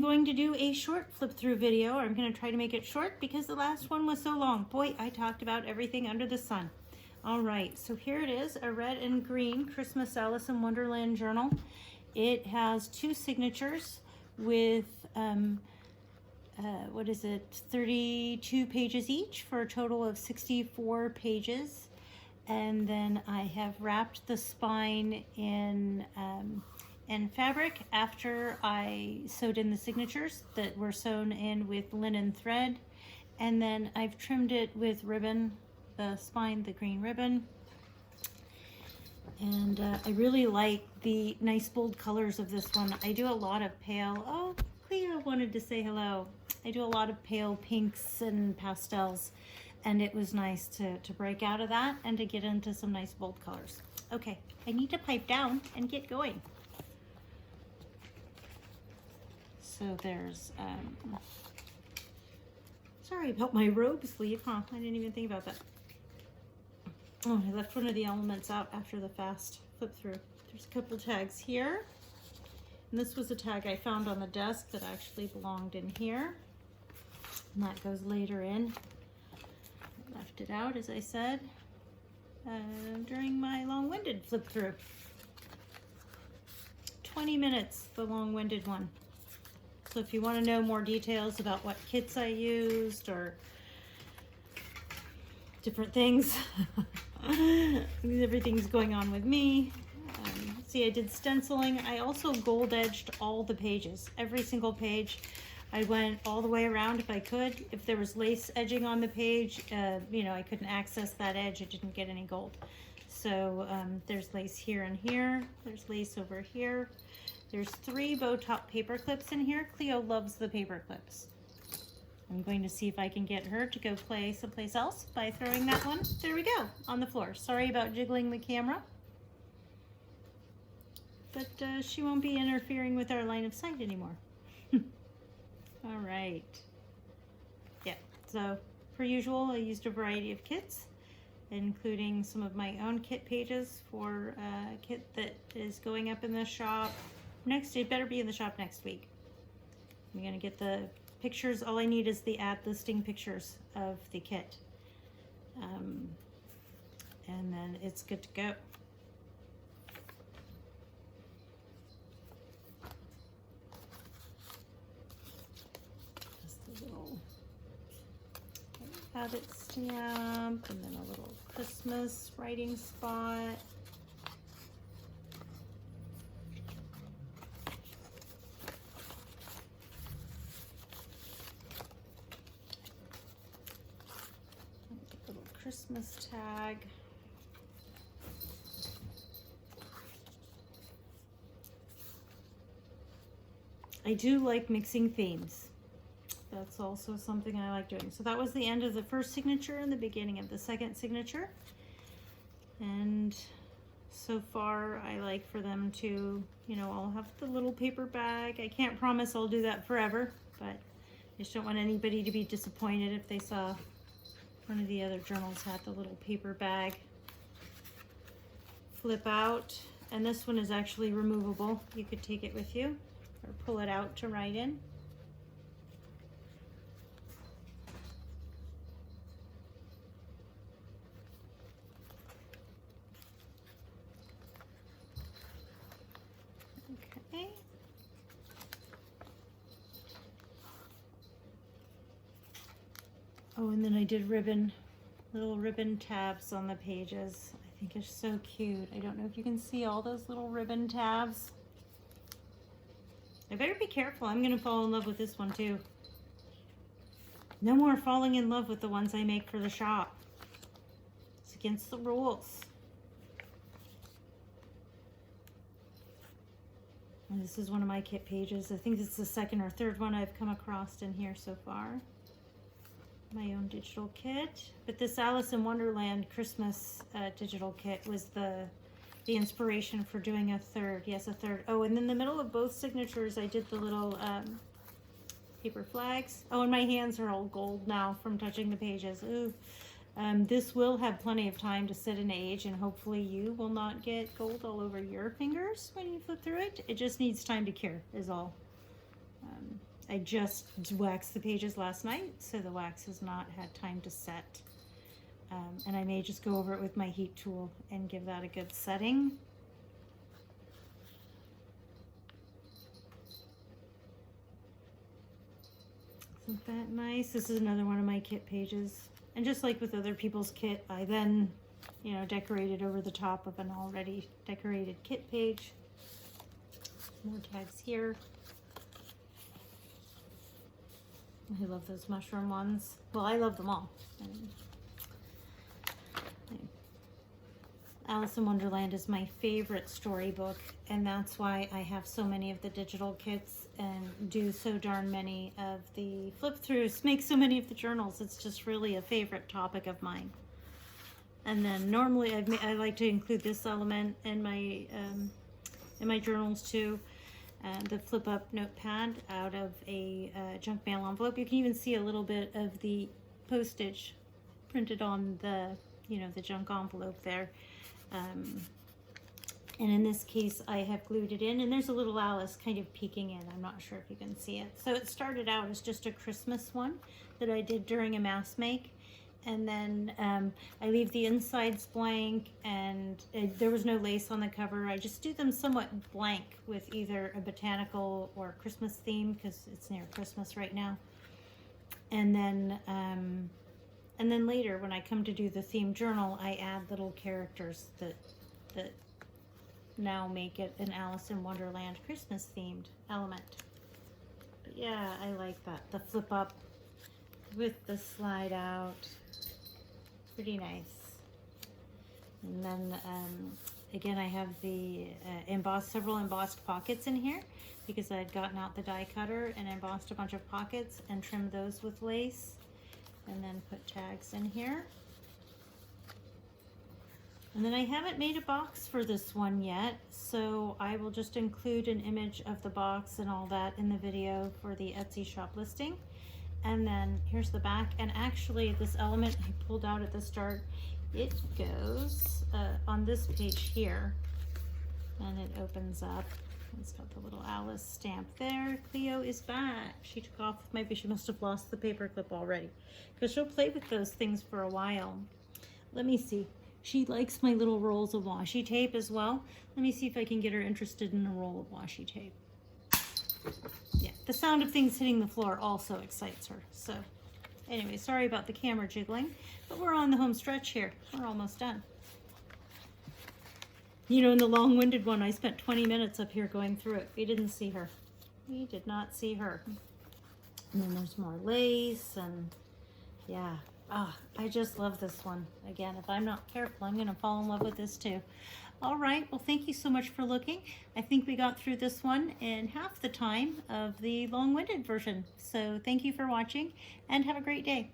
going to do a short flip through video. I'm going to try to make it short because the last one was so long. Boy, I talked about everything under the sun. All right, so here it is, a red and green Christmas Alice in Wonderland journal. It has 2 signatures with, 32 pages each for a total of 64 pages. And then I have wrapped the spine in fabric after I sewed in the signatures that were sewn in with linen thread. And then I've trimmed it with ribbon, the spine, the green ribbon. And I really like the nice bold colors of this one. I do a lot of pale, oh, Cleo wanted to say hello. I do a lot of pale pinks and pastels, and it was nice to break out of that and to get into some nice bold colors. Okay, I need to pipe down and get going. So there's, sorry about my robe sleeve, huh? I didn't even think about that. Oh, I left one of the elements out after the fast flip through. There's a couple tags here. And this was a tag I found on the desk that actually belonged in here. And that goes later in. I left it out, as I said, during my long-winded flip through. 20 minutes, the long-winded one. So if you want to know more details about what kits I used or different things, everything's going on with me. See, I did stenciling. I also gold edged all the pages, every single page. I went all the way around if I could. If there was lace edging on the page, you know, I couldn't access that edge. I didn't get any gold. So there's lace here and here. There's lace over here. There's 3 bow top paper clips in here. Cleo loves the paper clips. I'm going to see if I can get her to go play someplace else by throwing that one. There we go, on the floor. Sorry about jiggling the camera. But she won't be interfering with our line of sight anymore. All right. Yeah, so per usual, I used a variety of kits, including some of my own kit pages for a kit that is going up in the shop next. It better be in the shop next week. I'm gonna get the pictures. All I need is the ad listing pictures of the kit. And then it's good to go. Just a little have it stamp, and then a little Christmas writing spot. Christmas tag. I do like mixing themes. That's also something I like doing. So that was the end of the first signature and the beginning of the second signature. And so far I like for them to, you know, I'll have the little paper bag. I can't promise I'll do that forever, but I just don't want anybody to be disappointed if they saw one of the other journals had the little paper bag flip out. And this one is actually removable. You could take it with you or pull it out to write in. Okay. Oh, and then I did ribbon, little ribbon tabs on the pages. I think it's so cute. I don't know if you can see all those little ribbon tabs. I better be careful. I'm gonna fall in love with this one too. No more falling in love with the ones I make for the shop. It's against the rules. And this is one of my kit pages. I think it's the second or third one I've come across in here so far. My own digital kit. But this Alice in Wonderland Christmas digital kit was the inspiration for doing a third. Yes, a third. Oh, and in the middle of both signatures, I did the little paper flags. Oh, and my hands are all gold now from touching the pages. Ooh. This will have plenty of time to sit and age, and hopefully you will not get gold all over your fingers when you flip through it. It just needs time to cure is all. I just waxed the pages last night, so the wax has not had time to set. And I may just go over it with my heat tool and give that a good setting. Isn't that nice? This is another one of my kit pages. And just like with other people's kit, I then, you know, decorated over the top of an already decorated kit page. More tags here. I love those mushroom ones. Well, I love them all. Alice in Wonderland is my favorite storybook, and that's why I have so many of the digital kits and do so darn many of the flip throughs, make so many of the journals. It's just really a favorite topic of mine. And then normally I like to include this element in my journals too. The flip up notepad out of a junk mail envelope. You can even see a little bit of the postage printed on the, you know, the junk envelope there. And in this case, I have glued it in, and there's a little Alice kind of peeking in. I'm not sure if you can see it. So it started out as just a Christmas one that I did during a mass make. And then I leave the insides blank, and there was no lace on the cover. I just do them somewhat blank with either a botanical or Christmas theme, because it's near Christmas right now. And then later, when I come to do the theme journal, I add little characters that now make it an Alice in Wonderland Christmas themed element. But yeah, I like that. The flip up with the slide out. Pretty nice. And then again, I have the several embossed pockets in here because I had gotten out the die cutter and embossed a bunch of pockets and trimmed those with lace, and then put tags in here. And then I haven't made a box for this one yet, so I will just include an image of the box and all that in the video for the Etsy shop listing. And then here's the back, and actually this element I pulled out at the start, it goes on this page here, and it opens up. It's got the little Alice stamp there. Cleo is back. She took off, maybe she must have lost the paper clip already, because she'll play with those things for a while. Let me see. She likes my little rolls of washi tape as well. Let me see if I can get her interested in a roll of washi tape. Yeah, the sound of things hitting the floor also excites her. So anyway, sorry about the camera jiggling, but we're on the home stretch here. We're almost done. You know, in the long-winded one, I spent 20 minutes up here going through it. We didn't see her. We did not see her. And then there's more lace, and yeah. I just love this one. Again, if I'm not careful, I'm going to fall in love with this too. All right, well, thank you so much for looking. I think we got through this one in half the time of the long-winded version. So thank you for watching, and have a great day.